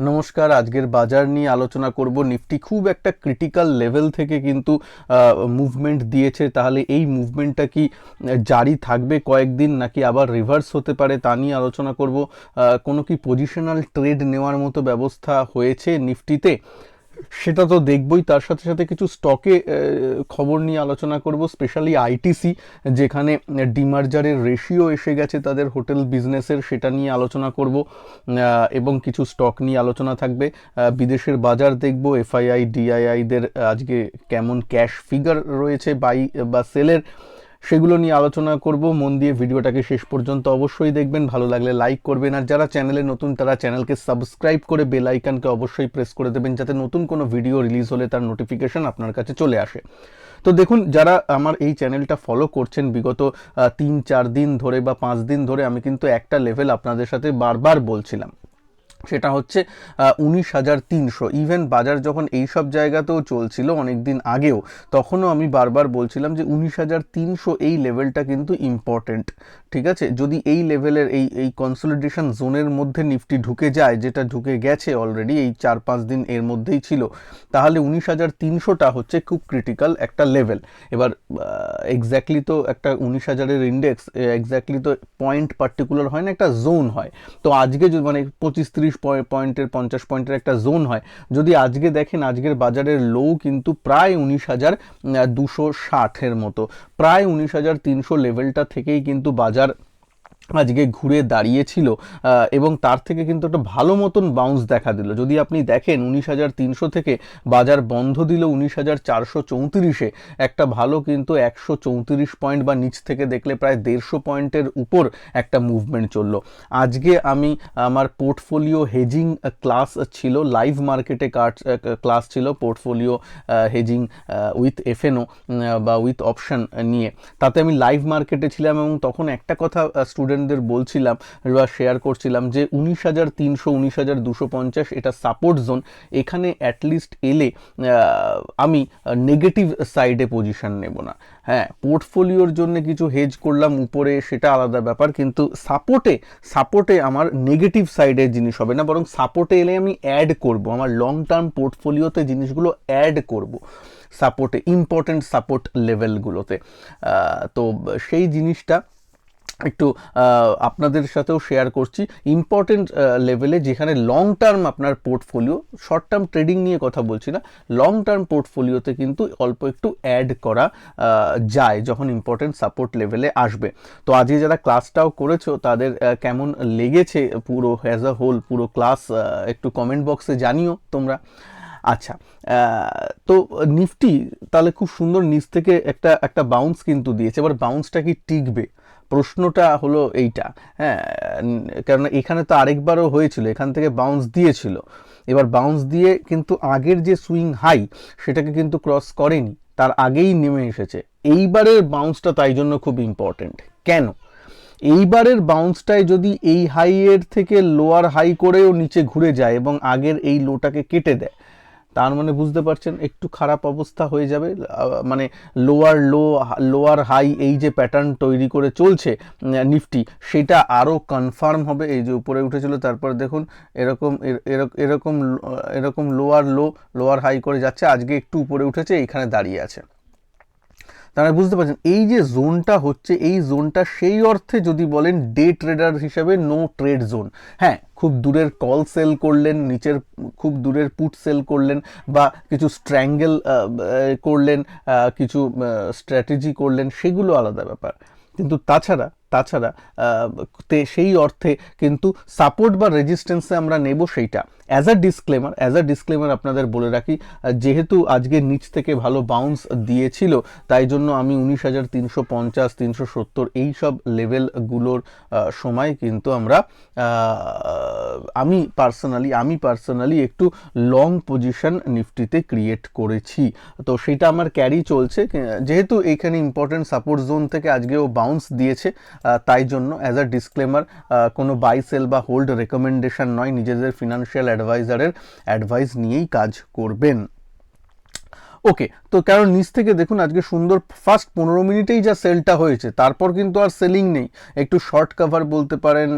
নমস্কার, আজকের বাজার নিয়ে আলোচনা করব। নিফটি খুব একটা ক্রিটিক্যাল লেভেল থেকে কিন্তু মুভমেন্ট দিয়েছে, তাহলে এই মুভমেন্টটা কি জারি থাকবে কয়েকদিন নাকি আবার রিভার্স হতে পারে তা নিয়ে আলোচনা করব। কোনো কি পজিশনাল ট্রেড নেওয়ার মতো ব্যবস্থা হয়েছে নিফটিতে সেটা তো দেখবই, তার সাথে সাথে কিছু স্টকে খবর নিয়ে আলোচনা করব, স্পেশালি আইটিসি যেখানে ডিমার্জারের রেশিও এসে গেছে তাদের হোটেল বিজনেসের, সেটা নিয়ে আলোচনা করব এবং কিছু স্টক নিয়ে আলোচনা থাকবে। বিদেশের বাজার দেখব, এফআইআই ডিআইআইদের আজকে কেমন ক্যাশ ফিগার রয়েছে বাই বা সেলের, সেগুলো নিয়ে আলোচনা করব। মন দিয়ে ভিডিওটাকে শেষ পর্যন্ত অবশ্যই দেখবেন, ভালো লাগলে লাইক করবেন, আর যারা চ্যানেলে নতুন তারা চ্যানেলকে সাবস্ক্রাইব করে বেল আইকনকে অবশ্যই প্রেস করে দেবেন যাতে নতুন কোনো ভিডিও রিলিজ হলে তার নোটিফিকেশন আপনার কাছে চলে আসে। তো দেখুন, যারা আমার এই চ্যানেলটা ফলো করছেন বিগত 3-4 দিন ধরে বা 5 দিন ধরে, আমি কিন্তু একটা লেভেল আপনাদের সাথে বারবার বলছিলাম, সেটা হচ্ছে 19,300। ইভেন বাজার যখন এইসব জায়গাতেও চলছিল অনেক দিন আগেও, তখনও আমি বারবার বলছিলাম যে 19,300 এই লেভেলটা কিন্তু ইম্পর্টেন্ট। ঠিক আছে, যদি এই লেভেলের এই কনসলিডেশন জোনের মধ্যে নিফটি ঢুকে যায়, যেটা ঢুকে গেছে অলরেডি, এই 4-5 দিন এর মধ্যেই ছিল, তাহলে 19,300টা হচ্ছে খুব ক্রিটিক্যাল একটা লেভেল। এবার এক্স্যাক্টলি তো একটা 19,000-এর ইন্ডেক্স এক্স্যাক্টলি তো পয়েন্ট পার্টিকুলার হয় না, একটা জোন হয়। তো আজকে মানে 25-30 পয়েন্টের 50 পয়েন্টের একটা জোন হয়। যদি আজকে দেখেন, আজকের বাজারের লো কিন্তু প্রায় 19,260-এর মতো, প্রায় 19,300 লেভেলটা থেকেই কিন্তু বাজার আজকে ঘুরে দাঁড়িয়েছিল এবং তার থেকে কিন্তু একটা ভালো মতন বাউন্স দেখা দিল। যদি আপনি দেখেন 19,300 থেকে বাজার বন্ধ দিল 19,434-এ, একটা ভালো কিন্তু 134 পয়েন্ট বা নিচ থেকে দেখলে প্রায় 150 পয়েন্টের উপর একটা মুভমেন্ট চললো। আজকে আমি আমার পোর্টফোলিও হেজিং ক্লাস ছিল, লাইভ মার্কেটে ক্লাস ছিল পোর্টফোলিও হেজিং উইথ এফএনও বা উইথ অপশন নিয়ে, তাতে আমি লাইভ মার্কেটে ছিলাম এবং তখন একটা কথা স্টুডেন্টদের বলছিলাম বা শেয়ার করছিলাম যে 19,300 19,250 এটা সাপোর্ট জোন, এখানে অ্যাটলিস্ট এলে আমি নেগেটিভ সাইডে পজিশন নেব না। হ্যাঁ, পোর্টফোলিওর জন্য কিছু হেজ করলাম উপরে, সেটা আলাদা ব্যাপার, কিন্তু সাপোর্টে আমার নেগেটিভ সাইডের জিনিস হবে না, বরং সাপোর্টে এলে আমি অ্যাড করব, আমার লং টার্ম পোর্টফোলিওতে জিনিসগুলো অ্যাড করব সাপোর্টে, ইম্পর্টেন্ট সাপোর্ট লেভেলগুলোতে। তো সেই জিনিসটা একটু আপনাদের সাথেও শেয়ার করছি। ইম্পর্টেন্ট লেভেলে যেখানে লং টার্ম আপনার পোর্টফোলিও, শর্ট টার্ম ট্রেডিং নিয়ে কথা বলছি না, লং টার্ম পোর্টফোলিওতে কিন্তু অল্প একটু অ্যাড করা যায় যখন ইম্পর্টেন্ট সাপোর্ট লেভেলে আসবে। তো আজকে যারা ক্লাসটাও করেছো তাদের কেমন লেগেছে পুরো অ্যাজ আ হোল পুরো ক্লাস, একটু কমেন্ট বক্সে জানিও তোমরা। আচ্ছা, তো নিফটি তাহলে খুব সুন্দর নিচ থেকে একটা বাউন্স কিন্তু দিয়েছে। এবার বাউন্সটা কি টিকবে, প্রশ্নটা হলো এইটা। হ্যাঁ, কারণ এখানে তো আরেকবারও হয়েছিল, এখান থেকে বাউন্স দিয়েছিল, এবার বাউন্স দিয়ে কিন্তু আগের যে সুইং হাই সেটাকে কিন্তু ক্রস করেনি, তার আগেই নেমে এসেছে। এইবারের বাউন্সটা তাই জন্য খুব ইম্পর্টেন্ট। কেন? এইবারের বাউন্সটায় যদি এই হাইয়ের থেকে লোয়ার হাই করেও নিচে ঘুরে যায় এবং আগের এই লোটাকে কেটে দেয়, তার মানে বুঝতে পারছেন একটু খারাপ অবস্থা হয়ে যাবে। মানে লোয়ার হাই এই যে প্যাটার্ন তৈরি করে চলছে নিফটি, সেটা আরও কনফার্ম হবে। এই যে উপরে উঠেছিল, তারপর দেখুন এরকম এরকম এরকম লোয়ার হাই করে যাচ্ছে, আজকে একটু উপরে উঠেছে, এইখানে দাঁড়িয়ে আছে। তারা বুঝতে পারছেন এই যে জোনটা হচ্ছে, এই জোনটা সেই অর্থে যদি বলেন ডে ট্রেডার হিসেবে নো ট্রেড জোন। হ্যাঁ, খুব দূরের কল সেল করলেন, নিচের খুব দূরের পুট সেল করলেন, বা কিছু স্ট্র্যাঙ্গেল করলেন, কিছু স্ট্র্যাটেজি করলেন, সেগুলো আলাদা ব্যাপার। কিন্তু তাছাড়া সেই অর্থে কিন্তু সাপোর্ট বা রেজিস্ট্যান্সে আমরা নেব সেইটা। অ্যাজ আ ডিসক্লেমার আপনাদের বলে রাখি, যেহেতু আজকে নিচ থেকে ভালো বাউন্স দিয়েছিল, তাই জন্য আমি 19,350 370 এই সব লেভেলগুলোর সময় কিন্তু আমি পার্সোনালি একটু লং পজিশন নিফটিতে ক্রিয়েট করেছি। তো সেটা আমার ক্যারি চলছে, যেহেতু এইখানে ইম্পর্টেন্ট সাপোর্ট জোন থেকে আজকেও বাউন্স দিয়েছে, তাই জন্য অ্যাজ আ ডিসক্লেমার কোনো বাই সেল বা হোল্ড রেকমেন্ডেশন নয়, নিজেদের ফিনান্সিয়াল অ্যাডভাইজারের অ্যাডভাইস নিয়েই কাজ করবেন। ওকে, তো কারণ নিচ থেকে দেখুন আজকে সুন্দর ফার্স্ট 15 মিনিটেই যা সেলটা হয়েছে, তারপর কিন্তু আর সেলিং নেই, একটু শর্ট কভার বলতে পারেন,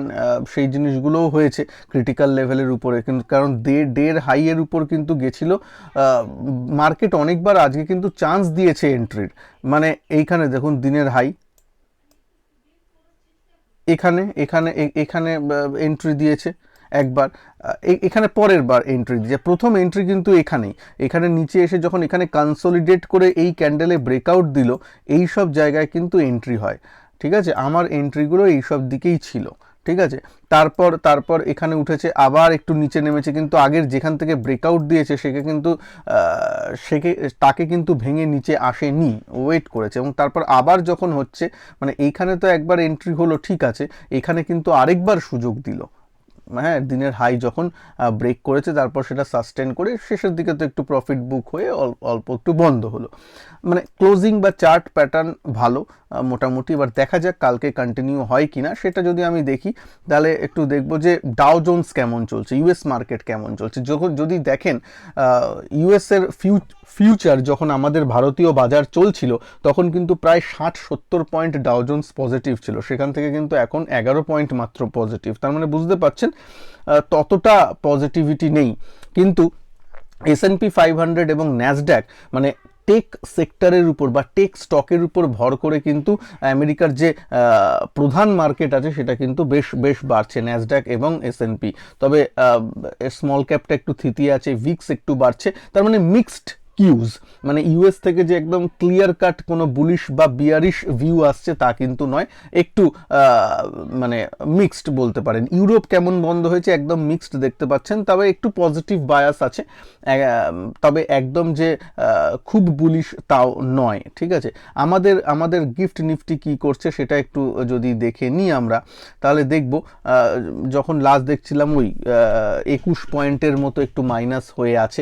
সেই জিনিসগুলোও হয়েছে ক্রিটিক্যাল লেভেলের উপরে, কিন্তু কারণ ডের হাইয়ের উপর কিন্তু গেছিল মার্কেট অনেকবার, আজকে কিন্তু চান্স দিয়েছে এন্ট্রির, মানে এইখানে দেখুন দিনের হাই, এখানে এখানে এখানে এন্ট্রি দিয়েছে একবার, এখানে পরের বার এন্ট্রি দিয়েছে, প্রথম এন্ট্রি কিন্তু এখানেই, এখানে নিচে এসে যখন এখানে কনসোলিডেট করে এই ক্যান্ডেলে ব্রেকআউট দিল, এই সব জায়গায় কিন্তু এন্ট্রি হয়, ঠিক আছে, আমার এন্ট্রিগুলো এই সব দিকেই ছিল, ঠিক আছে। তারপর এখানে উঠেছে, আবার একটু নিচে নেমেছে, কিন্তু আগের যেখান থেকে ব্রেকআউট দিয়েছে সেকে কিন্তু তাকে কিন্তু ভেঙে নিচে আসেনি, ওয়েট করেছে, এবং তারপর আবার যখন হচ্ছে, মানে এইখানে তো একবার এন্ট্রি হলো, ঠিক আছে, এখানে কিন্তু আরেকবার সুযোগ দিল, হ্যাঁ, দিনের হাই যখন ব্রেক করেছে, তারপর সেটা সাস্টেন করে শেষের দিকে তো একটু প্রফিট বুক হয়ে অল্প একটু বন্ধ হলো, মানে ক্লোজিং বা চার্ট প্যাটার্ন ভালো মোটামুটি। এবার দেখা যাক কালকে কন্টিনিউ হয় কিনা, সেটা যদি আমি দেখি তাহলে একটু দেখবো যে ডাও জোন্স কেমন চলছে, ইউএস মার্কেট কেমন চলছে। যদি দেখেন ইউএসের ফিউচার যখন আমাদের ভারতীয় বাজার চলছিল, তখন কিন্তু প্রায় 60-70 পয়েন্ট ডাও জোন্স পজিটিভ ছিল, সেখান থেকে কিন্তু এখন 11 পয়েন্ট মাত্র পজিটিভ, তার মানে বুঝতে পারছেন ততটা পজিটিভিটি নেই। কিন্তু S&P 500 এবং ন্যাসড্যাক, মানে টেক সেক্টরের উপর বা টেক স্টকের উপর ভর করে কিন্তু আমেরিকার যে প্রধান মার্কেট আছে সেটা কিন্তু বেশ বাড়ছে, ন্যাসড্যাক এবং S&P। তবে স্মল ক্যাপটা একটু থিতিয়ে আছে, ভিক্স একটু বাড়ছে, তার মানে মিক্সড কিউজ, মানে ইউএস থেকে যে একদম ক্লিয়ার কাট কোনো বুলিশ বা বিয়ারিশ ভিউ আসছে তা কিন্তু নয়, একটু মানে মিক্সড বলতে পারেন। ইউরোপ কেমন বন্ধ হয়েছে, একদম মিক্সড দেখতে পাচ্ছেন, তবে একটু পজিটিভ বায়াস আছে, তবে একদম যে খুব বুলিশ তাও নয়, ঠিক আছে। আমাদের গিফট নিফটি কি করছে সেটা একটু যদি দেখে নিই আমরা, তাহলে দেখব যখন লাস্ট দেখছিলাম ওই 21 পয়েন্টের মতো একটু মাইনাস হয়ে আছে,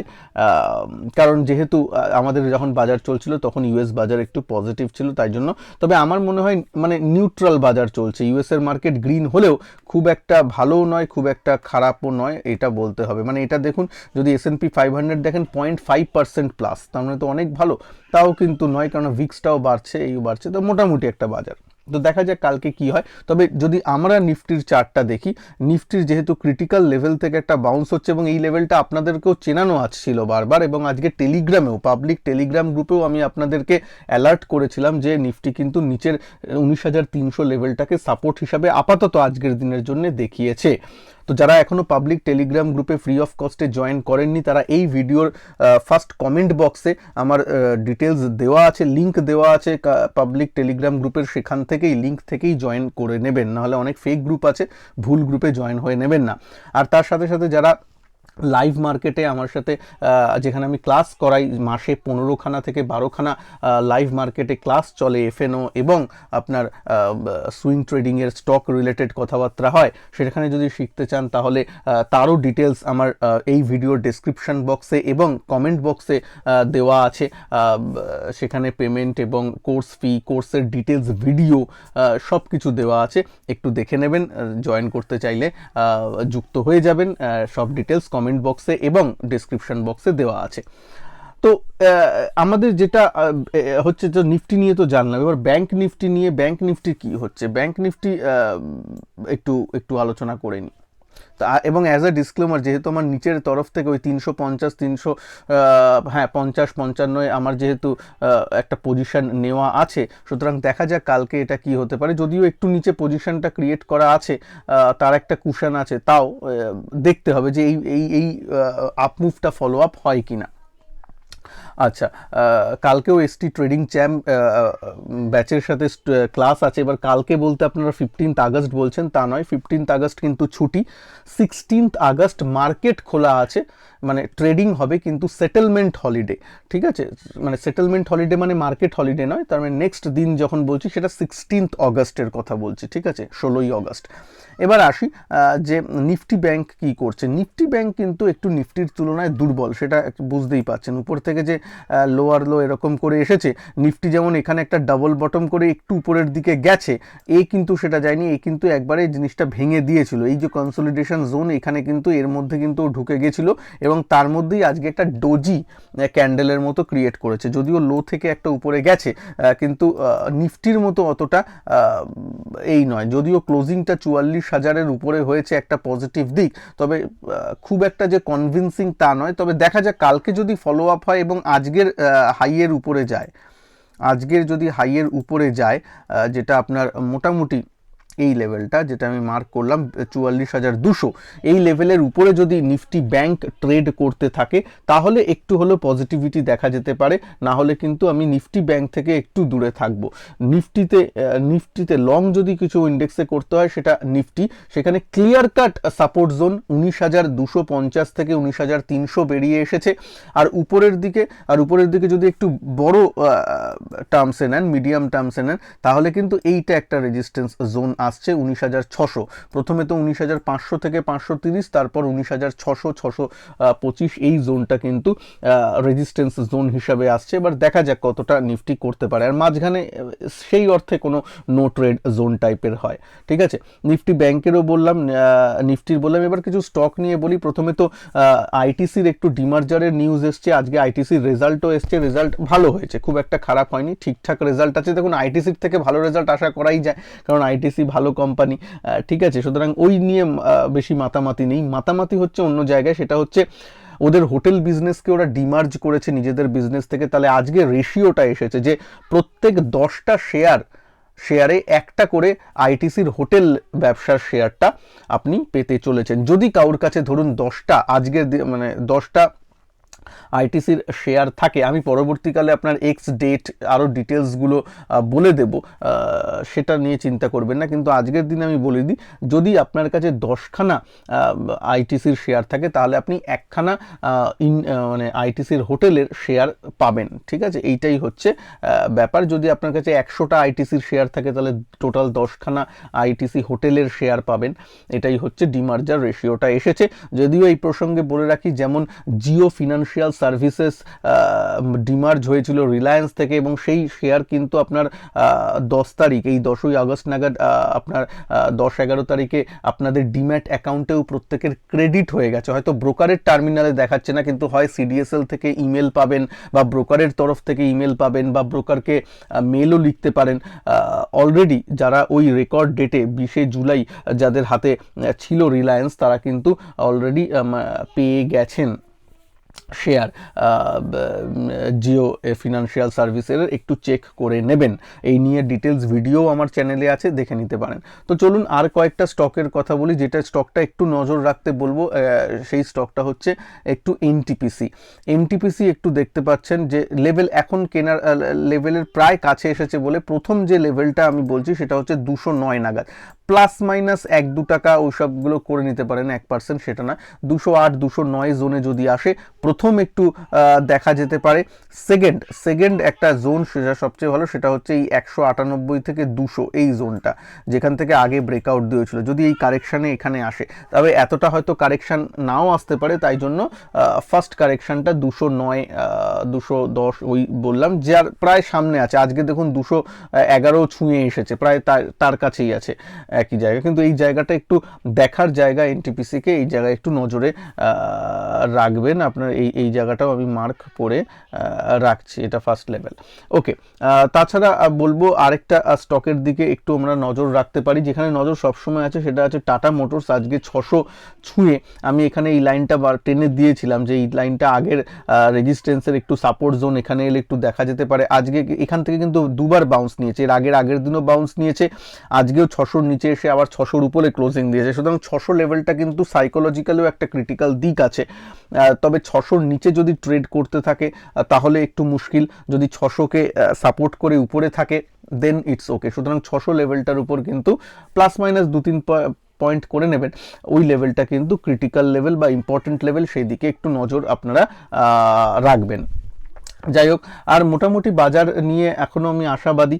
কারণ যেহেতু আমাদের যখন বাজার চলছিল তখন ইউএস বাজার একটু পজিটিভ ছিল, তাই জন্য। তবে আমার মনে হয় মানে নিউট্রাল বাজার চলছে, ইউএসের মার্কেট গ্রিন হলেও খুব একটা ভালোও নয়, খুব একটা খারাপও নয়, এটা বলতে হবে। মানে এটা দেখুন, যদি S&P 500 দেখেন 0.5% প্লাস, তার মানে তো অনেক ভালো, তাও কিন্তু নয়, কারণ ভিক্সটাও বাড়ছে, এইও বাড়ছে, তো মোটামুটি একটা বাজার। তো দেখা যাক কালকে কি হয়। তবে যদি আমরা নিফটির চার্টটা দেখি, নিফটির যেহেতু ক্রিটিক্যাল লেভেল থেকে একটা বাউন্স হচ্ছে, এবং এই লেভেলটা আপনাদেরকেও চেনানো আসছিল বারবার, এবং আজকে টেলিগ্রামেও, পাবলিক টেলিগ্রাম গ্রুপেও আমি আপনাদেরকে অ্যালার্ট করেছিলাম যে নিফটি কিন্তু নিচের 19,300 লেভেলটাকে সাপোর্ট হিসাবে আপাতত আজকের দিনের জন্য দেখিয়েছে। তো যারা এখনো পাবলিক টেলিগ্রাম গ্রুপে ফ্রি অফ কস্টে জয়েন করেননি, তারা এই ভিডিওর ফার্স্ট কমেন্ট বক্সে আমার ডিটেলস দেওয়া আছে, লিঙ্ক দেওয়া আছে পাবলিক টেলিগ্রাম গ্রুপের, সেখান থেকেই লিঙ্ক থেকেই জয়েন করে নেবেন, নাহলে অনেক ফেক গ্রুপ আছে, ভুল গ্রুপে জয়েন হয়ে নেবেন না। আর তার সাথে সাথে যারা লাইভ মার্কেটে আমার সাথে, যেখানে আমি ক্লাস করাই, মাসে 15খানা থেকে 12খানা লাইভ মার্কেটে ক্লাস চলে, এফএনও এবং আপনার সুইং ট্রেডিংয়ের স্টক রিলেটেড কথাবার্তা হয়, সেখানে যদি শিখতে চান তাহলে তারও ডিটেলস আমার এই ভিডিওর ডেসক্রিপশন বক্সে এবং কমেন্ট বক্সে দেওয়া আছে, সেখানে পেমেন্ট এবং কোর্স ফি, কোর্সের ডিটেলস, ভিডিও সব কিছু দেওয়া আছে, একটু দেখে নেবেন, জয়েন করতে চাইলে যুক্ত হয়ে যাবেন, সব ডিটেলস কমেন্ট বক্সে এবং ডেসক্রিপশন বক্সে দেওয়া আছে। তো আমাদের যেটা হচ্ছে, যে নিফটি নিয়ে তো জানলাম, এবার ব্যাংক নিফটি নিয়ে, ব্যাংক নিফটি কি হচ্ছে, ব্যাংক নিফটি একটু আলোচনা করে নিই। এবং অ্যাজ আ ডিসক্লেমার, যেহেতু আমার নিচের তরফ থেকে ওই 350 হ্যাঁ 50-55 আমার যেহেতু একটা পজিশন নেওয়া আছে, সুতরাং দেখা যাক কালকে এটা কি হতে পারে। যদিও একটু নিচে পজিশনটা ক্রিয়েট করা আছে, তার একটা কুশন আছে, তাও দেখতে হবে যে এই আপ মুভটা ফলো আপ হয় কিনা। আচ্ছা, কালকেও এসটি ট্রেডিং চ্যাম্প ব্যাচের সাথে ক্লাস আছে। এবার কালকে বলতে আপনারা 15th আগস্ট বলছেন, তা নয়, 15th আগস্ট কিন্তু ছুটি, 16th আগস্ট মার্কেট খোলা আছে, মানে ট্রেডিং হবে কিন্তু সেটেলমেন্ট হলিডে, ঠিক আছে, মানে সেটেলমেন্ট হলিডে মানে মার্কেট হলিডে নয়, তার মানে নেক্সট দিন যখন বলছি সেটা 16th অগস্টের কথা বলছি, ঠিক আছে, 16ই অগস্ট। এবার আসি যে নিফটি ব্যাংক কি করছে। নিফটি ব্যাংক কিন্তু একটু নিফটির তুলনায় দুর্বল, সেটা বুঝতেই পারছেন, উপর থেকে যে লোয়ার লো এরকম করে এসেছে। নিফটি যেমন এখানে একটা ডাবল বটম করে একটু উপরের দিকে গেছে, কিন্তু সেটা যায়নি, কিন্তু একবারে জিনিসটা ভেঙে দিয়েছিল। এই যে কনসলিডেশন জোন, এখানে কিন্তু এর মধ্যে কিন্তু ঢুকে গেছিল এবং তার মধ্যেই আজকে একটা ডোজি ক্যান্ডেলের মতো ক্রিয়েট করেছে। যদিও লো থেকে একটা উপরে গেছে, কিন্তু নিফটির মতো অতটা এই নয়। যদিও ক্লোজিংটা 44,000-এর উপরে হয়েছে, একটা পজিটিভ দিক, তবে খুব একটা যে কনভিন্সিং তা নয়। তবে দেখা যাক কালকে যদি ফলো আপ হয় এবং আজকের হাইয়ের উপরে যায়, আজকের যদি হাইয়ের উপরে যায়, যেটা আপনার মোটামুটি এই লেভেলটা যেটা আমি মার্ক করলাম 44,200, এই লেভেলের উপরে যদি নিফটি ব্যাংক ট্রেড করতে থাকে তাহলে একটু হলেও পজিটিভিটি দেখা যেতে পারে। না হলে কিন্তু আমি নিফটি ব্যাংক থেকে একটু দূরে থাকবো। নিফটিতে লং যদি কিছু ইন্ডেক্সে করতে হয়, সেটা নিফটি, সেখানে ক্লিয়ার কাট সাপোর্ট জোন 19,250 থেকে 19,300 বেরিয়ে এসেছে। আর উপরের দিকে যদি একটু বড় টার্মসে নেন, মিডিয়াম টার্মসে নেন, তাহলে কিন্তু এইটা একটা রেজিস্ট্যান্স জোন আসছে 19,600। প্রথমে তো 19,500 থেকে 530, তারপর 19,600, 625, এই জোনটা কিন্তু রেজিস্ট্যান্স জোন হিসাবে আসছে। এবার দেখা যাক কতটা নিফটি করতে পারে। আর মাঝখানে সেই অর্থে কোনো নো ট্রেড জোন টাইপের হয়। ঠিক আছে, নিফটি ব্যাংকেরও বললাম, নিফটির বললাম। এবার কিছু স্টক নিয়ে বলি। প্রথমে তো আইটিসির একটু ডিমার্জারের নিউজ এসছে। আজকে আইটিসির রেজাল্টও এসছে, রেজাল্ট ভালো হয়েছে, খুব একটা খারাপ হয়নি, ঠিকঠাক রেজাল্ট আছে। দেখুন আইটিসির থেকে ভালো রেজাল্ট আশা করাই যায়, কারণ আইটিসি ভালো কোম্পানি। ঠিক আছে, সুতরাং ওই নিয়ে বেশি মাতামাতি নেই। মাতামাতি হচ্ছে অন্য জায়গায়, সেটা হচ্ছে ওদের হোটেল বিজনেসকে ওরা ডিমার্জ করেছে নিজেদের বিজনেস থেকে। তাহলে আজকে রেশিওটা এসেছে যে প্রত্যেক 10টা শেয়ারে একটা করে আইটিসির হোটেল ব্যবসার শেয়ারটা আপনি পেতে চলেছেন। যদি কারোর কাছে ধরুন 10টা আজকের মানে 10টা আইটিসির শেয়ার থাকে, আমি পরবর্তীকালে আপনার এক্স ডেট আরও ডিটেলসগুলো বলে দেব, সেটা নিয়ে চিন্তা করবেন না। কিন্তু আজকের দিনে আমি বলে দিই, যদি আপনার কাছে 10খানা আইটিসির শেয়ার থাকে, তাহলে আপনি একখানা মানে আইটিসির হোটেলের শেয়ার পাবেন। ঠিক আছে, এইটাই হচ্ছে ব্যাপার। যদি আপনার কাছে 100টা আইটিসির শেয়ার থাকে, তাহলে টোটাল 10খানা আইটিসি হোটেলের শেয়ার পাবেন। এটাই হচ্ছে ডিমার্জার রেশিওটা এসেছে। যদিও এই প্রসঙ্গে বলে রাখি, যেমন জিও ফিনান্সিয়াল সার্ভিসেস ডিমার্জ হয়েছিল রিলায়েন্স থেকে, এবং সেই শেয়ার কিন্তু আপনার 10 তারিখ, এই 10ই আগস্ট নাগাদ, আপনার 10-11 তারিখে আপনাদের ডিম্যাট অ্যাকাউন্টেও প্রত্যেকের ক্রেডিট হয়ে গেছে। হয়তো ব্রোকারের টার্মিনালে দেখাচ্ছে না, কিন্তু হয় সিডিএসএল থেকে ইমেল পাবেন, বা ব্রোকারের তরফ থেকে ইমেল পাবেন, বা ব্রোকারকে মেলও লিখতে পারেন। অলরেডি যারা ওই রেকর্ড ডেটে 20শে জুলাই যাদের হাতে ছিল রিলায়েন্স, তারা কিন্তু অলরেডি পেয়ে গেছেন শেয়ার জিও ফিনান্সিয়াল সার্ভিসের। একটু চেক করে নেবেন, এই নিয়ে ডিটেলস ভিডিও আমার চ্যানেলে আছে, দেখে নিতে পারেন। তো চলুন আর কয়েকটা স্টকের কথা বলি, যেটা স্টকটা একটু নজর রাখতে বলবো। সেই স্টকটা হচ্ছে একটু এনটিপিসি। একটু দেখতে পাচ্ছেন যে লেভেল এখন কেনার লেভেলের প্রায় কাছে এসেছে বলে, প্রথম যে লেভেলটা আমি বলছি সেটা হচ্ছে 209 নাগাদ, প্লাস মাইনাস 1-2 টাকা ওইসবগুলো করে নিতে পারেন, 1%, সেটা না। 208-209 জোনে যদি আসে, প্রথম একটু দেখা যেতে পারে। সেকেন্ড একটা জোন সেটা সবচেয়ে ভালো, সেটা হচ্ছে এই 198 থেকে 200, এই জোনটা, যেখান থেকে আগে ব্রেকআউট দিয়েছিল। যদি এই কারেকশানে এখানে আসে, তবে এতটা হয়তো কারেকশান নাও আসতে পারে, তাই জন্য ফার্স্ট কারেকশানটা 209, 210 ওই বললাম, যার প্রায় সামনে আছে। আজকে দেখুন 211 ছুঁয়ে এসেছে, প্রায় তার কাছেই আছে একই জায়গা। কিন্তু এই জায়গাটা একটু দেখার জায়গা এনটিপিসিকে, এই জায়গায় একটু নজরে রাখবেন। আপনার এই জায়গাটাও আমি মার্ক করে রাখছি, এটা ফার্স্ট লেভেল। ওকে, তাছাড়া বলবো আরেকটা স্টকের দিকে একটু আমরা নজর রাখতে পারি, যেখানে নজর সবসময় আছে, সেটা আছে টাটা মোটরস। আজকে 600 ছুঁয়ে আমি এখানে এই লাইনটা টেনে দিয়েছিলাম, যে এই লাইনটা আগের রেজিস্ট্যান্সের একটু সাপোর্ট জোন, এখানে এলে একটু দেখা যেতে পারে। আজকে এখান থেকে কিন্তু দুবার বাউন্স নিয়েছে, এর আগের দিনও বাউন্স নিয়েছে, আজকেও 600-র নিচে এসে আবার 600-র উপরে ক্লোজিং দিয়েছে। সুতরাং 600 লেভেলটা কিন্তু সাইকোলজিক্যালিও একটা ক্রিটিক্যাল দিক আছে। তবে 600-র নিচে যদি ট্রেড করতে থাকে তাহলে একটু মুশকিল, যদি 600-কে সাপোর্ট করে উপরে থাকে দেন ইটস ওকে। সুতরাং 600 লেভেলটার উপর কিন্তু প্লাস মাইনাস 2-3 পয়েন্ট করে নেবেন, ওই লেভেলটা কিন্তু ক্রিটিক্যাল লেভেল বা ইম্পর্টেন্ট লেভেল, সেই দিকে একটু নজর আপনারা রাখবেন। যাই হোক, আর মোটামুটি বাজার নিয়ে এখনও আমি আশাবাদী।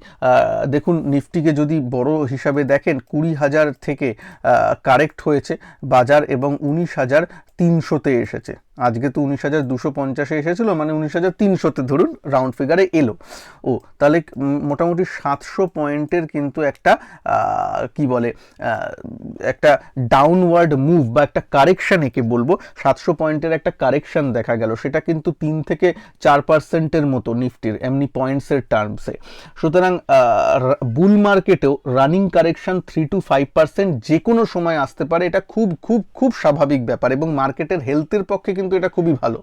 দেখুন নিফটিকে যদি বড় হিসাবে দেখেন, 20,000 থেকে কারেক্ট হয়েছে বাজার এবং 19,300-তে এসেছে। আজকে তো 19,250-এ এসেছিল, মানে 19,300-তে ধরুন রাউন্ড ফিগারে এলো। তাহলে মোটামুটি 700 পয়েন্টের কিন্তু একটা কি বলে একটা ডাউনওয়ার্ড মুভ বা একটা কারেকশন একে বলবো, 700 পয়েন্টের একটা কারেকশন দেখা গেল, সেটা কিন্তু 3 থেকে 4%-এর মতো নিফটির এমনি পয়েন্টসের টার্মসে। সুতরাং বুল মার্কেটেও রানিং কারেকশন 3 to 5% যে কোনো সময় আসতে পারে, এটা খুব খুব খুব স্বাভাবিক ব্যাপার এবং মার্কেটের হেলথের পক্ষে কিন্তু এটা খুবই ভালো।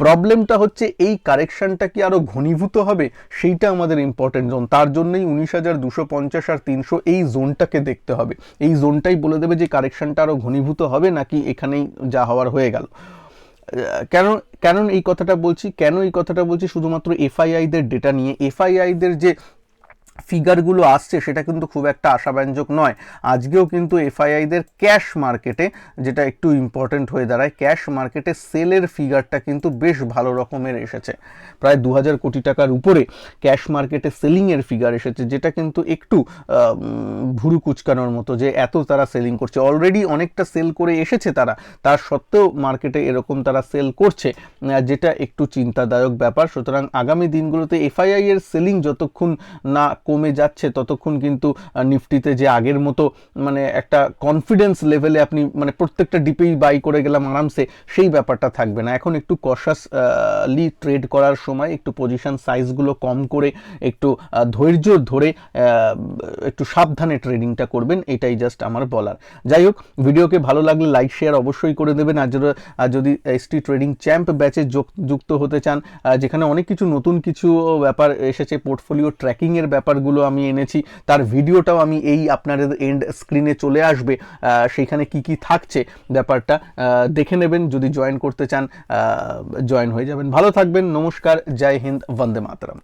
প্রবলেমটা হচ্ছে এই কারেকশনটা কি আরো ঘনীভূত হবে, সেইটা আমাদের ইম্পর্টেন্ট জোন। তার জন্যই 19,250 আর 300 এই জোনটাকে দেখতে হবে। এই জোনটাই বলে দেবে যে কারেকশনটা আরো ঘনীভূত হবে নাকি এখানেই যা হওয়ার হয়ে গেল। কেন কেন এই কথাটা বলছি শুধুমাত্র এফআইআইদের ডেটা নিয়ে। এফআইআইদের যে ফিগারগুলো আসছে সেটা কিন্তু খুব একটা আশাব্যঞ্জক নয়। আজকেও কিন্তু এফআইআইদের ক্যাশ মার্কেটে, যেটা একটু ইম্পর্টেন্ট হয়ে দাঁড়ায়, ক্যাশ মার্কেটে সেলের ফিগারটা কিন্তু বেশ ভালো রকমের এসেছে, প্রায় 2,000 কোটি টাকার উপরে ক্যাশ মার্কেটে সেলিংয়ের ফিগার এসেছে, যেটা কিন্তু একটু ভুরু কুচকানোর মতো যে এত তারা সেলিং করছে। অলরেডি অনেকটা সেল করে এসেছে তারা, তার সত্ত্বেও মার্কেটে এরকম তারা সেল করছে, যেটা একটু চিন্তাদায়ক ব্যাপার। সুতরাং আগামী দিনগুলোতে এফআইআই এর সেলিং যতক্ষণ না কমে যাচ্ছে ততক্ষণ কিন্তু নিফটিতে যে আগের মতো মানে একটা কনফিডেন্স লেভেলে আপনি মানে প্রত্যেকটা ডিপেই বাই করে গেলাম আরামসে, সেই ব্যাপারটা থাকবে না। এখন একটু কশাসলি ট্রেড করার সময় একটু পজিশন সাইজগুলো কম করে একটু ধৈর্য ধরে একটু সাবধানে ট্রেডিংটা করবেন, এটাই জাস্ট আমার বলার। যাই হোক, ভিডিওকে ভালো লাগলে লাইক শেয়ার অবশ্যই করে দেবেন। আর যদি এসটি ট্রেডিং চ্যাম্প ব্যাচে যুক্ত হতে চান, যেখানে অনেক কিছু নতুন কিছু ব্যাপার এসেছে, পোর্টফোলিও ট্র্যাকিংয়ের ব্যাপারগুলো আমি এনেছি, তার ভিডিওটাও আমি এই আপনাদের এন্ড স্ক্রিনে চলে আসবে, সেইখানে কি কি থাকছে ব্যাপারটা দেখে নেবেন। যদি জয়েন করতে চান জয়েন হয়ে যাবেন। ভালো থাকবেন, নমস্কার, জয় হিন্দ, বন্দে মাতরম।